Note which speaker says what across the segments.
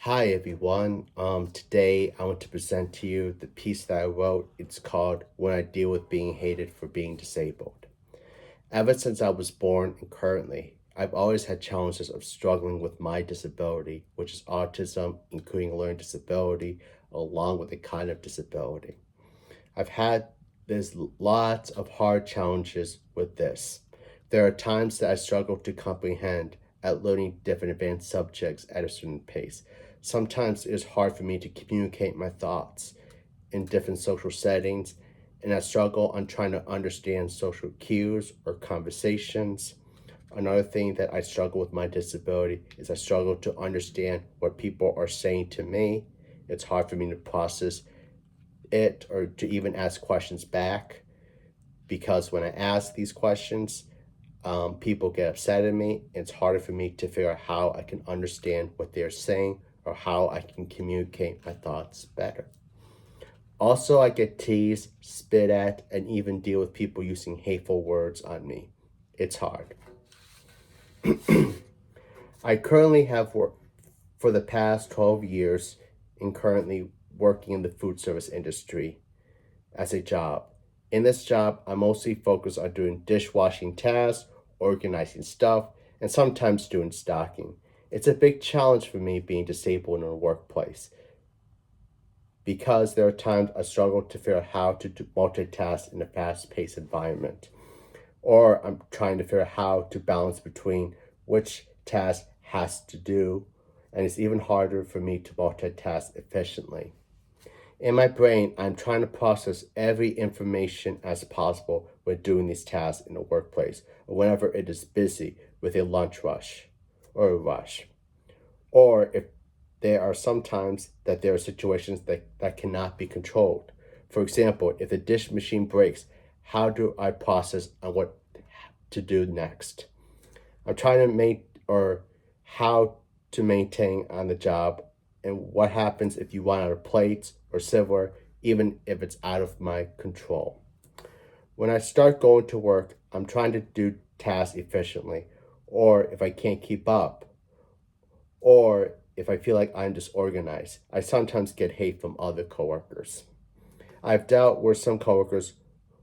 Speaker 1: Hi everyone. Today I want to present to you the piece that I wrote. It's called When I Deal with Being Hated for Being Disabled. Ever since I was born and currently, I've always had challenges of struggling with my disability, which is autism, including learning disability, along with a kind of disability. There's lots of hard challenges with this. There are times that I struggle to comprehend at learning different advanced subjects at a certain pace. Sometimes it is hard for me to communicate my thoughts in different social settings, and I struggle on trying to understand social cues or conversations. Another thing that I struggle with my disability is I struggle to understand what people are saying to me. It's hard for me to process it or to even ask questions back because when I ask these questions, people get upset at me. It's harder for me to figure out how I can understand what they're saying or how I can communicate my thoughts better. Also, I get teased, spit at, and even deal with people using hateful words on me. It's hard. I currently have worked for the past 12 years and currently working in the food service industry as a job. In this job, I mostly focus on doing dishwashing tasks, organizing stuff, and sometimes doing stocking. It's a big challenge for me being disabled in a workplace because there are times I struggle to figure out how to multitask in a fast paced environment. Or I'm trying to figure out how to balance between which task has to do, and it's even harder for me to multitask efficiently. In my brain, I'm trying to process every information as possible when doing these tasks in the workplace or whenever it is busy with a lunch rush or a rush. Or if there are sometimes that there are situations that cannot be controlled. For example, if the dish machine breaks, how do I process on what to do next? I'm trying to make or how to maintain on the job and what happens if you run out of plates or silverware, even if it's out of my control. When I start going to work, I'm trying to do tasks efficiently, or if I can't keep up, or if I feel like I'm disorganized, I sometimes get hate from other coworkers. I've dealt where some coworkers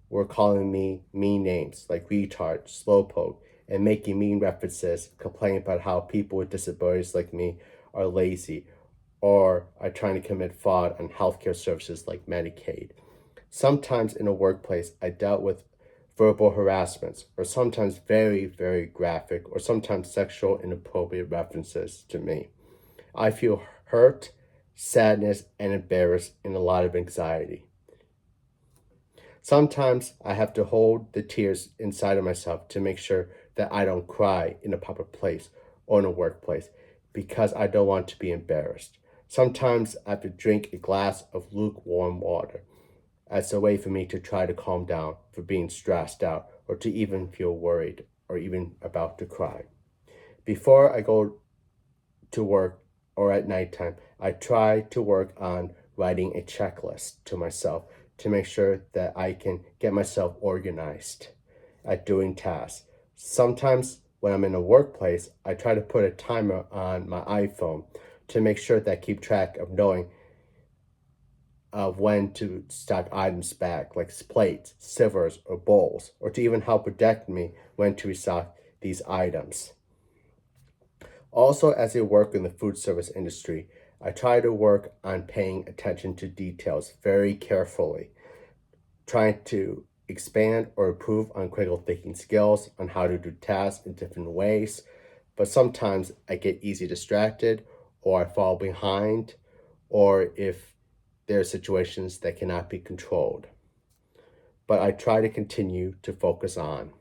Speaker 1: were calling me mean names like retard, slowpoke, and making mean references, complaining about how people with disabilities like me are lazy or are trying to commit fraud on healthcare services like Medicaid. Sometimes in a workplace, I dealt with verbal harassments, or sometimes very, very graphic, or sometimes sexual inappropriate references to me. I feel hurt, sadness, and embarrassed, and a lot of anxiety. Sometimes I have to hold the tears inside of myself to make sure that I don't cry in a public place or in a workplace because I don't want to be embarrassed. Sometimes I have to drink a glass of lukewarm water as a way for me to try to calm down for being stressed out or to even feel worried or even about to cry. Before I go to work or at nighttime, I try to work on writing a checklist to myself to make sure that I can get myself organized at doing tasks. Sometimes when I'm in a workplace, I try to put a timer on my iPhone to make sure that I keep track of knowing of when to stock items back, like plates, silvers, or bowls, or to even help protect me when to restock these items. Also, as I work in the food service industry, I try to work on paying attention to details very carefully, trying to expand or improve on critical thinking skills on how to do tasks in different ways. But sometimes I get easy distracted or I fall behind, or if there are situations that cannot be controlled. But I try to continue to focus on.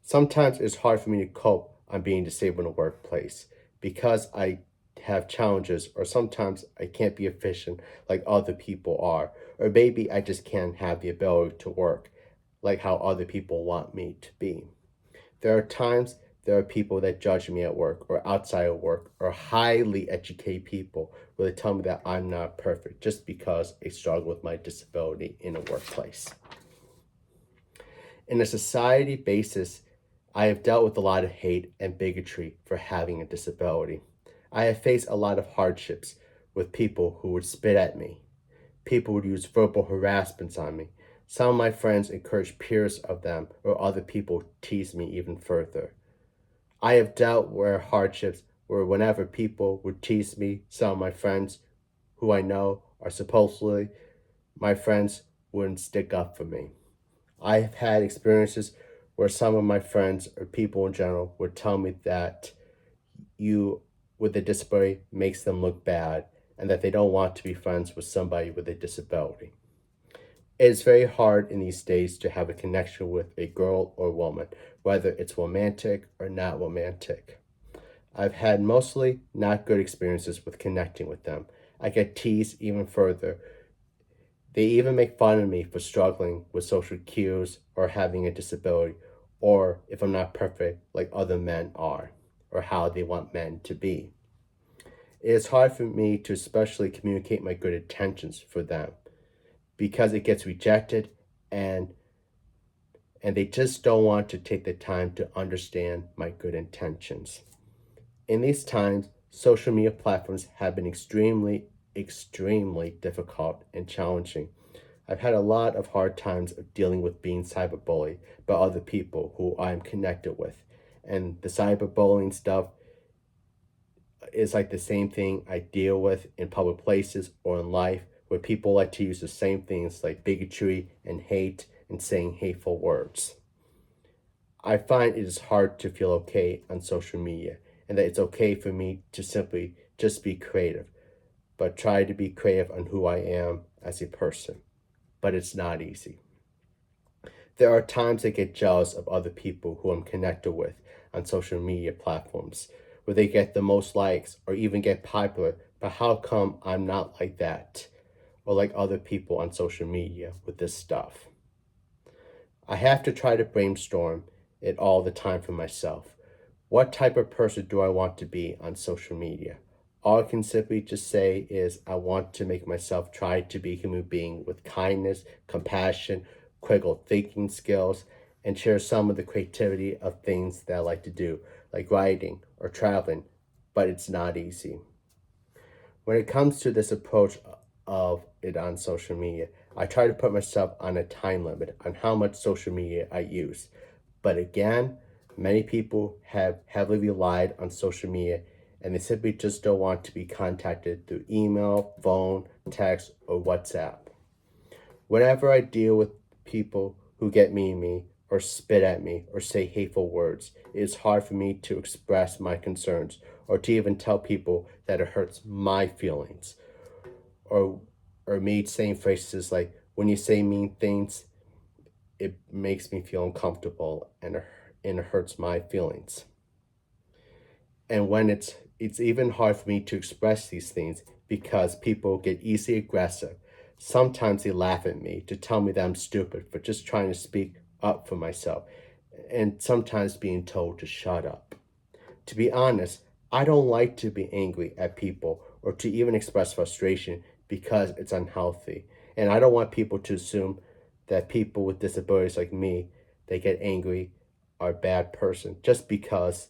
Speaker 1: Sometimes it's hard for me to cope on being disabled in a workplace because I have challenges, or sometimes I can't be efficient like other people are, or maybe I just can't have the ability to work like how other people want me to be. There are times there are people that judge me at work or outside of work, or highly educated people where they tell me that I'm not perfect just because I struggle with my disability in a workplace. In a society basis, I have dealt with a lot of hate and bigotry for having a disability. I have faced a lot of hardships with people who would spit at me. People would use verbal harassments on me. Some of my friends encouraged peers of them or other people tease me even further. I have dealt with hardships where whenever people would tease me, some of my friends who I know are supposedly my friends wouldn't stick up for me. I have had experiences where some of my friends or people in general would tell me that you with a disability makes them look bad and that they don't want to be friends with somebody with a disability. It is very hard in these days to have a connection with a girl or woman, whether it's romantic or not romantic. I've had mostly not good experiences with connecting with them. I get teased even further. They even make fun of me for struggling with social cues or having a disability, or if I'm not perfect like other men are, or how they want men to be. It is hard for me to especially communicate my good intentions for them because it gets rejected and they just don't want to take the time to understand my good intentions. In these times, social media platforms have been extremely difficult and challenging. I've had a lot of hard times of dealing with being cyberbullied by other people who I'm connected with. And the cyberbullying stuff is like the same thing I deal with in public places or in life where people like to use the same things like bigotry and hate and saying hateful words. I find it is hard to feel okay on social media and that it's okay for me to simply just be creative, but try to be creative on who I am as a person. But it's not easy. There are times I get jealous of other people who I'm connected with on social media platforms, where they get the most likes or even get popular, but how come I'm not like that or like other people on social media with this stuff? I have to try to brainstorm it all the time for myself. What type of person do I want to be on social media? All I can simply just say is I want to make myself try to be a human being with kindness, compassion, critical thinking skills, and share some of the creativity of things that I like to do, like writing or traveling, but it's not easy. When it comes to this approach of it on social media, I try to put myself on a time limit on how much social media I use. But again, many people have heavily relied on social media and they simply just don't want to be contacted through email, phone, text, or WhatsApp. Whenever I deal with people who get mean to me or spit at me or say hateful words, it is hard for me to express my concerns or to even tell people that it hurts my feelings. Or me saying phrases like, when you say mean things, it makes me feel uncomfortable and it hurts my feelings. And when it's even hard for me to express these things because people get easily aggressive. Sometimes they laugh at me to tell me that I'm stupid for just trying to speak up for myself, and sometimes being told to shut up. To be honest, I don't like to be angry at people or to even express frustration because it's unhealthy. And I don't want people to assume that people with disabilities like me, they get angry, are a bad person just because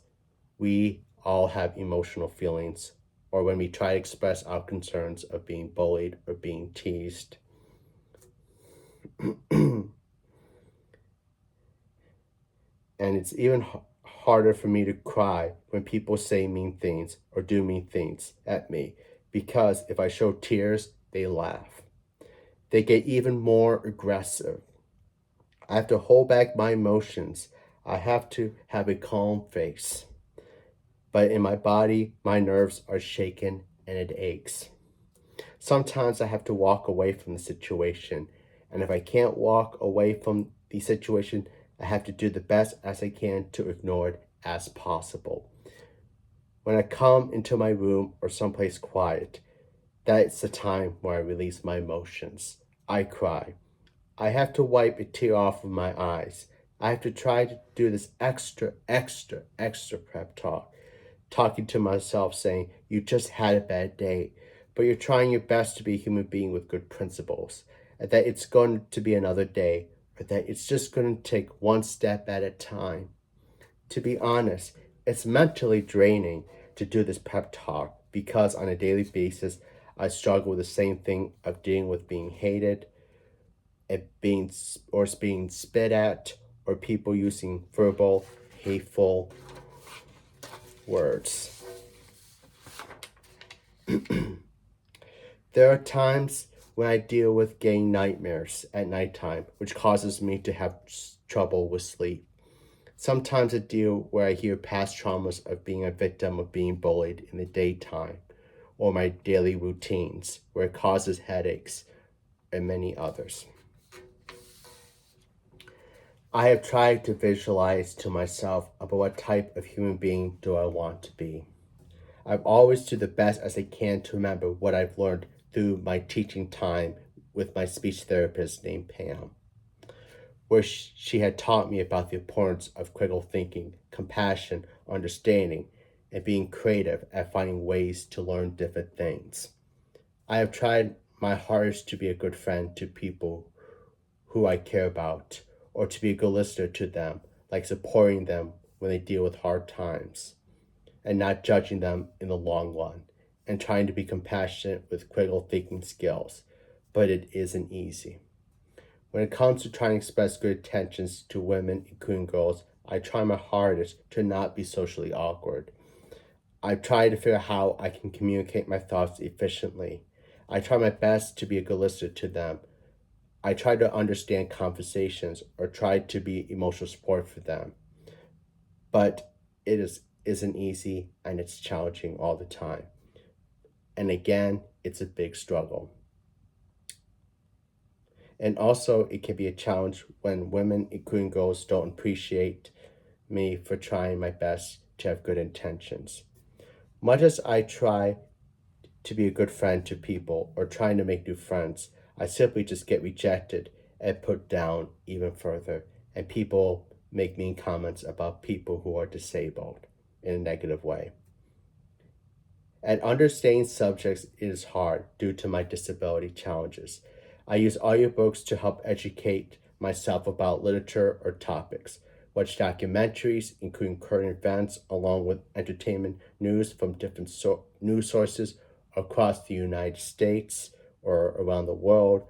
Speaker 1: we all have emotional feelings or when we try to express our concerns of being bullied or being teased. And it's even harder for me to cry when people say mean things or do mean things at me because if I show tears, they laugh. They get even more aggressive. I have to hold back my emotions. I have to have a calm face. But in my body, my nerves are shaken and it aches. Sometimes I have to walk away from the situation. And if I can't walk away from the situation, I have to do the best as I can to ignore it as possible. When I come into my room or someplace quiet, that's the time where I release my emotions. I cry. I have to wipe a tear off of my eyes. I have to try to do this extra prep talk. Talking to myself saying, you just had a bad day, but you're trying your best to be a human being with good principles, and that it's going to be another day, or that it's just going to take one step at a time. To be honest, it's mentally draining to do this pep talk because on a daily basis, I struggle with the same thing of dealing with being hated, being spit at, or people using verbal, hateful words. There are times when I deal with getting nightmares at nighttime, which causes me to have trouble with sleep. Sometimes I deal where I hear past traumas of being a victim of being bullied in the daytime, or my daily routines, where it causes headaches, and many others. I have tried to visualize to myself about what type of human being do I want to be. I've always do the best as I can to remember what I've learned through my teaching time with my speech therapist named Pam, where she had taught me about the importance of critical thinking, compassion, understanding, and being creative at finding ways to learn different things. I have tried my hardest to be a good friend to people who I care about, or to be a good listener to them, like supporting them when they deal with hard times, and not judging them in the long run, and trying to be compassionate with critical thinking skills. But it isn't easy. When it comes to trying to express good intentions to women, including girls, I try my hardest to not be socially awkward. I try to figure out how I can communicate my thoughts efficiently. I try my best to be a good listener to them. I try to understand conversations or try to be emotional support for them. But isn't easy and it's challenging all the time. And again, it's a big struggle. And also, it can be a challenge when women, including girls, don't appreciate me for trying my best to have good intentions. Much as I try to be a good friend to people or trying to make new friends, I simply just get rejected and put down even further. And people make mean comments about people who are disabled in a negative way. And understanding subjects is hard due to my disability challenges. I use audiobooks to help educate myself about literature or topics, watch documentaries, including current events, along with entertainment news from different news sources across the United States or around the world,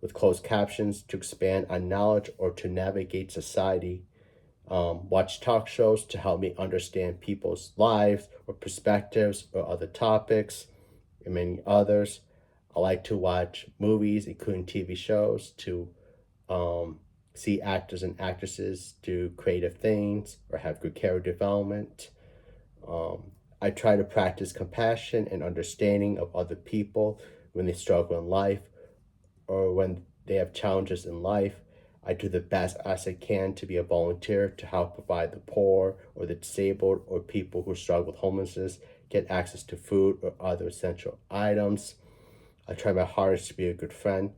Speaker 1: with closed captions to expand on knowledge or to navigate society. Watch talk shows to help me understand people's lives or perspectives or other topics, and many others. I like to watch movies, including TV shows, to see actors and actresses do creative things or have good character development. I try to practice compassion and understanding of other people when they struggle in life or when they have challenges in life. I do the best as I can to be a volunteer to help provide the poor or the disabled or people who struggle with homelessness get access to food or other essential items. I try my hardest to be a good friend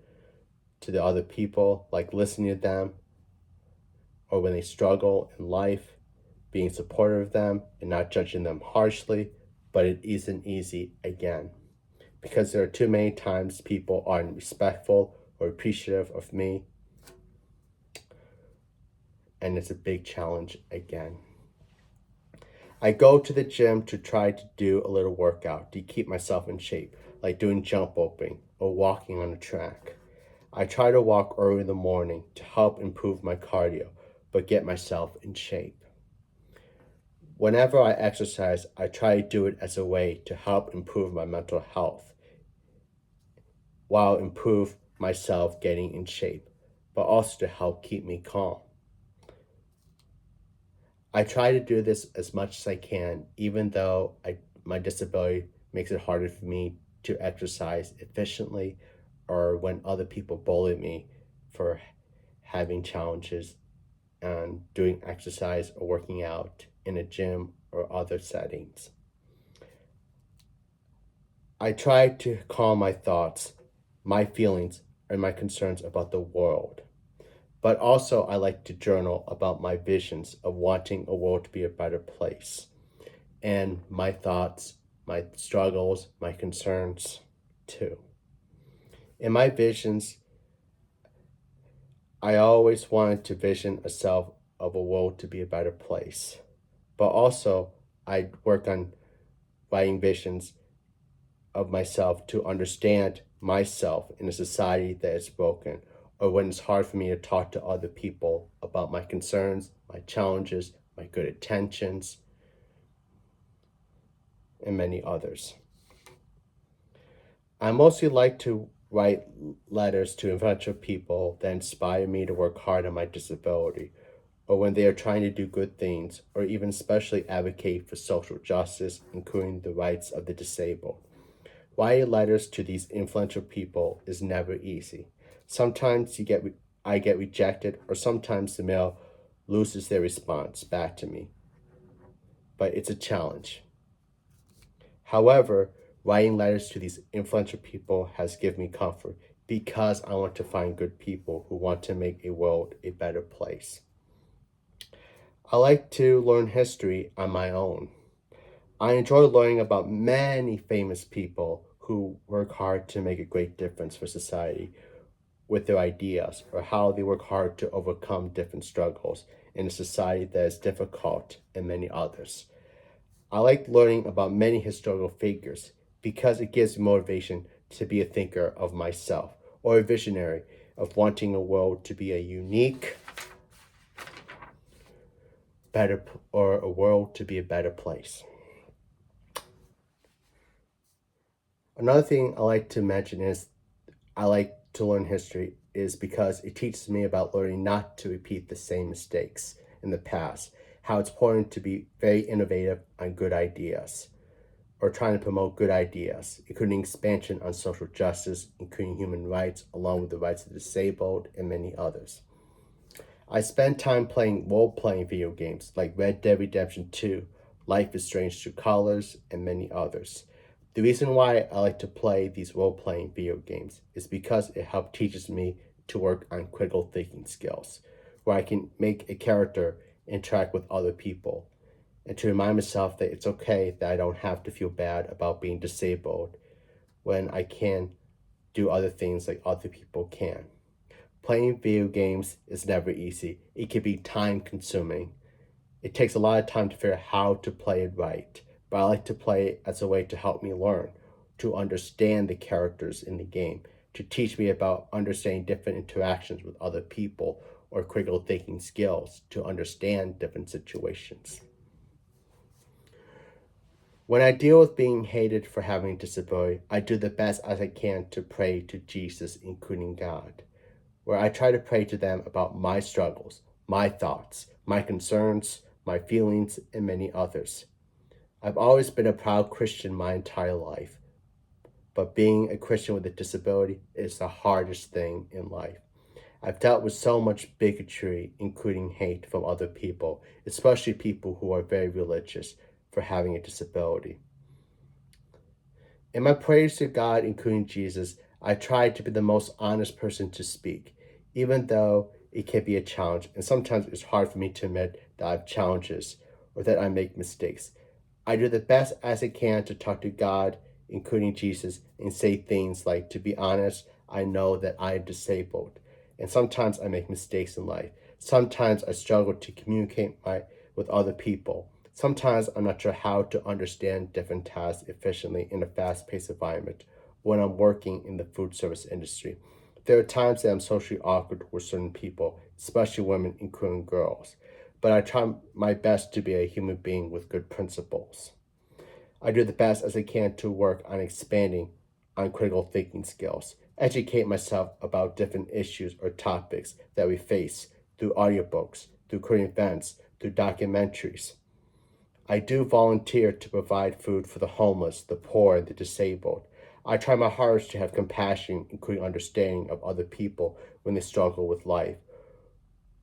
Speaker 1: to the other people, like listening to them or when they struggle in life, being supportive of them and not judging them harshly. But it isn't easy again because there are too many times people aren't respectful or appreciative of me, and it's a big challenge again. I go to the gym to try to do a little workout to keep myself in shape, like doing jump roping or walking on a track. I try to walk early in the morning to help improve my cardio, but get myself in shape. Whenever I exercise, I try to do it as a way to help improve my mental health while improve myself getting in shape, but also to help keep me calm. I try to do this as much as I can, even though my disability makes it harder for me to exercise efficiently or when other people bully me for having challenges and doing exercise or working out in a gym or other settings. I try to calm my thoughts, my feelings, and my concerns about the world. But also, I like to journal about my visions of wanting a world to be a better place and my thoughts, my struggles, my concerns too. In my visions, I always wanted to vision a self of a world to be a better place. But also, I work on writing visions of myself to understand myself in a society that is broken, or when it's hard for me to talk to other people about my concerns, my challenges, my good intentions, and many others. I mostly like to write letters to influential people that inspire me to work hard on my disability, or when they are trying to do good things, or even especially advocate for social justice, including the rights of the disabled. Writing letters to these influential people is never easy. Sometimes I get rejected, or sometimes the mail loses their response back to me. But it's a challenge. However, writing letters to these influential people has given me comfort because I want to find good people who want to make a world a better place. I like to learn history on my own. I enjoy learning about many famous people who work hard to make a great difference for society with their ideas, or how they work hard to overcome different struggles in a society that is difficult and many others. I like learning about many historical figures because it gives me motivation to be a thinker of myself, or a visionary of wanting a world to be a unique, better, or a world to be a better place. Another thing I like to mention is I like to learn history is because it teaches me about learning not to repeat the same mistakes in the past, how it's important to be very innovative on good ideas, or trying to promote good ideas, including expansion on social justice, including human rights, along with the rights of the disabled, and many others. I spend time playing role-playing video games like Red Dead Redemption 2, Life is Strange True Colors, and many others. The reason why I like to play these role-playing video games is because it helps teaches me to work on critical thinking skills, where I can make a character interact with other people, and to remind myself that it's okay that I don't have to feel bad about being disabled when I can do other things like other people can. Playing video games is never easy. It can be time consuming. It takes a lot of time to figure out how to play it right, but I like to play it as a way to help me learn, to understand the characters in the game, to teach me about understanding different interactions with other people, or critical thinking skills to understand different situations. When I deal with being hated for having a disability, I do the best as I can to pray to Jesus, including God, where I try to pray to them about my struggles, my thoughts, my concerns, my feelings, and many others. I've always been a proud Christian my entire life, but being a Christian with a disability is the hardest thing in life. I've dealt with so much bigotry, including hate from other people, especially people who are very religious, for having a disability. In my prayers to God, including Jesus, I try to be the most honest person to speak, even though it can be a challenge, and sometimes it's hard for me to admit that I have challenges or that I make mistakes. I do the best as I can to talk to God, including Jesus, and say things like, to be honest, I know that I am disabled, and sometimes I make mistakes in life. Sometimes I struggle to communicate with other people. Sometimes I'm not sure how to understand different tasks efficiently in a fast-paced environment when I'm working in the food service industry. There are times that I'm socially awkward with certain people, especially women, including girls, but I try my best to be a human being with good principles. I do the best as I can to work on expanding on critical thinking skills, educate myself about different issues or topics that we face through audiobooks, through current events, through documentaries. I do volunteer to provide food for the homeless, the poor, and the disabled. I try my hardest to have compassion, including understanding of other people when they struggle with life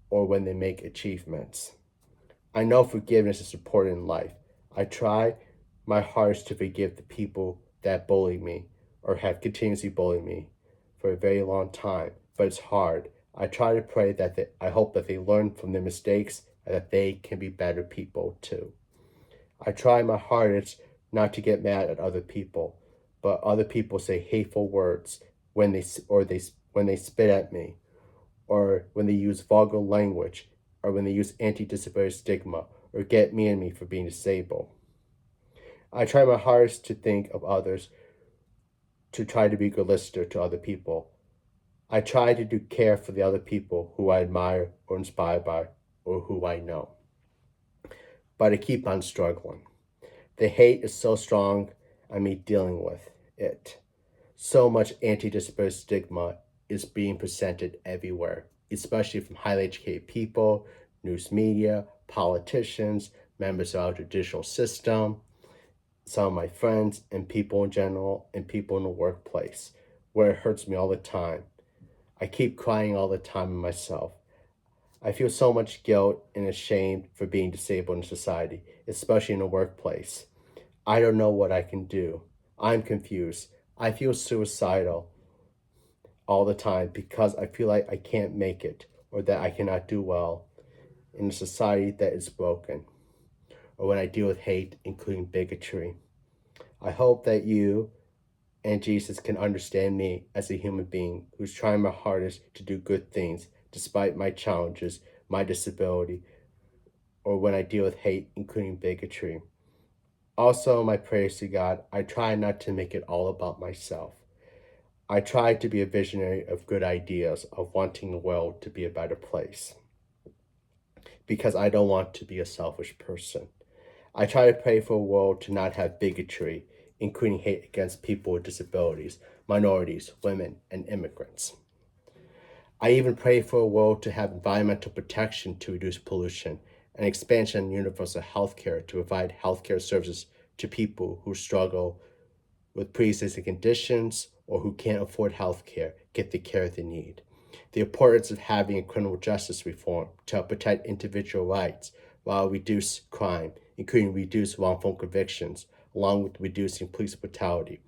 Speaker 1: or when they make achievements. I know forgiveness is important in life. I try my hardest to forgive the people that bully me or have continuously bullied me for a very long time, but it's hard. I try to pray I hope that they learn from their mistakes and that they can be better people too. I try my hardest not to get mad at other people, but other people say hateful words when they spit at me, or when they use vulgar language, or when they use anti-disability stigma, or get me and me for being disabled. I try my hardest to think of others, to try to be a good listener to other people. I try to do care for the other people who I admire or inspired by or who I know. But I keep on struggling. The hate is so strong, I mean dealing with it. So much anti-disability stigma is being presented everywhere, especially from highly educated people, news media, politicians, members of our judicial system, some of my friends, and people in general, and people in the workplace, where it hurts me all the time. I keep crying all the time in myself. I feel so much guilt and ashamed for being disabled in society, especially in the workplace. I don't know what I can do. I'm confused. I feel suicidal all the time because I feel like I can't make it or that I cannot do well in a society that is broken or when I deal with hate, including bigotry. I hope that you and Jesus can understand me as a human being who's trying my hardest to do good things despite my challenges, my disability, or when I deal with hate, including bigotry. Also, my prayers to God, I try not to make it all about myself. I try to be a visionary of good ideas, of wanting the world to be a better place, because I don't want to be a selfish person. I try to pray for a world to not have bigotry, including hate against people with disabilities, minorities, women, and immigrants. I even pray for a world to have environmental protection to reduce pollution, and expansion of universal health care to provide healthcare services to people who struggle with pre-existing conditions or who can't afford health care get the care they need. The importance of having a criminal justice reform to help protect individual rights while reduce crime, including reduce wrongful convictions, along with reducing police brutality.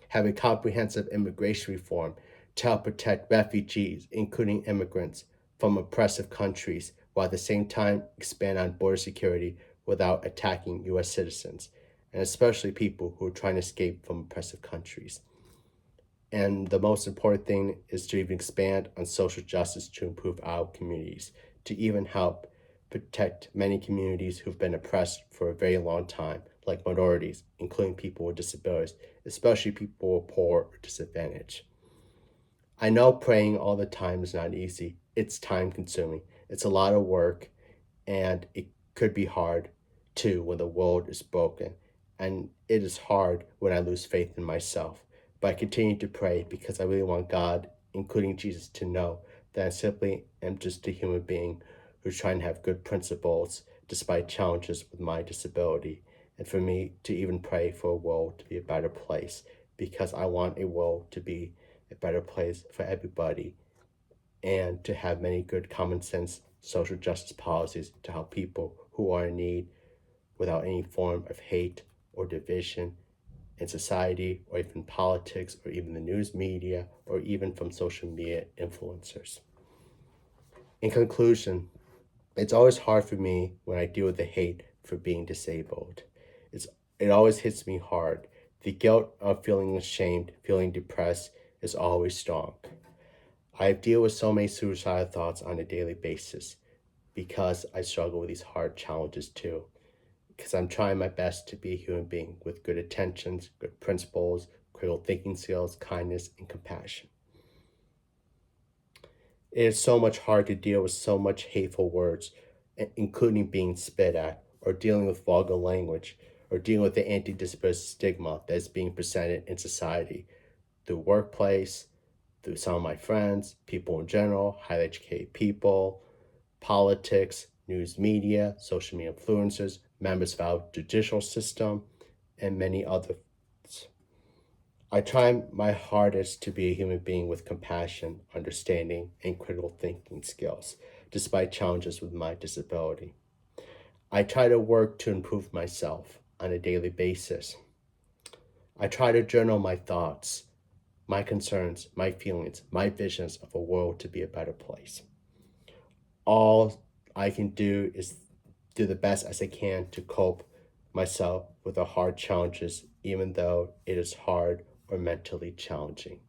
Speaker 1: Have a comprehensive immigration reform to help protect refugees, including immigrants, from oppressive countries, while at the same time expand on border security without attacking U.S. citizens, and especially people who are trying to escape from oppressive countries. And the most important thing is to even expand on social justice to improve our communities, to even help protect many communities who've been oppressed for a very long time, like minorities, including people with disabilities, especially people who are poor or disadvantaged. I know praying all the time is not easy. It's time consuming. It's a lot of work, and it could be hard too when the world is broken. And it is hard when I lose faith in myself. But I continue to pray because I really want God, including Jesus, to know that I simply am just a human being who's trying to have good principles despite challenges with my disability. And for me to even pray for a world to be a better place because I want a world to be a better place for everybody and to have many good common sense social justice policies to help people who are in need without any form of hate or division in society or even politics or even the news media or even from social media influencers. In conclusion, it's always hard for me when I deal with the hate for being disabled. It's, it always hits me hard. The guilt of feeling ashamed, feeling depressed is always strong. I deal with so many suicidal thoughts on a daily basis because I struggle with these hard challenges too. Because I'm trying my best to be a human being with good intentions, good principles, critical thinking skills, kindness, and compassion. It is so much hard to deal with so much hateful words, including being spit at, or dealing with vulgar language, or dealing with the anti-disability stigma that is being presented in society through workplace, through some of my friends, people in general, highly educated people, politics, news media, social media influencers, members of our judicial system, and many others. I try my hardest to be a human being with compassion, understanding, and critical thinking skills, despite challenges with my disability. I try to work to improve myself on a daily basis. I try to journal my thoughts, my concerns, my feelings, my visions of a world to be a better place. All I can do is do the best as I can to cope myself with the hard challenges, even though it is hard or mentally challenging.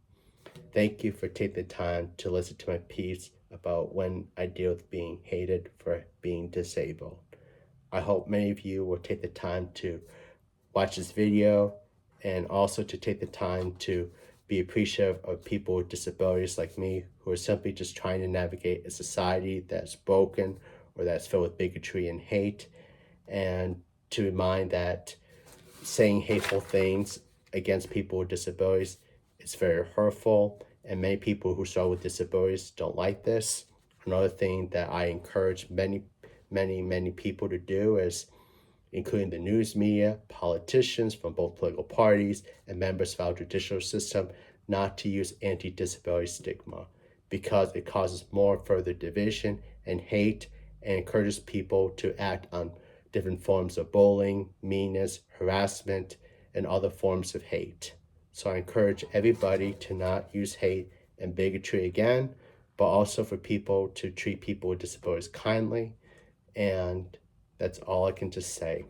Speaker 1: Thank you for taking the time to listen to my piece about when I deal with being hated for being disabled. I hope many of you will take the time to watch this video, and also to take the time to be appreciative of people with disabilities like me who are simply just trying to navigate a society that's broken or that's filled with bigotry and hate, and to remind that saying hateful things against people with disabilities is very hurtful, and many people who struggle with disabilities don't like this. Another thing that I encourage many people to do is, including the news media, politicians from both political parties, and members of our judicial system, not to use anti-disability stigma because it causes more further division and hate and encourages people to act on different forms of bullying, meanness, harassment, and other forms of hate. So I encourage everybody to not use hate and bigotry again, but also for people to treat people with disabilities kindly. And that's all I can just say.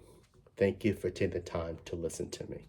Speaker 1: Thank you for taking the time to listen to me.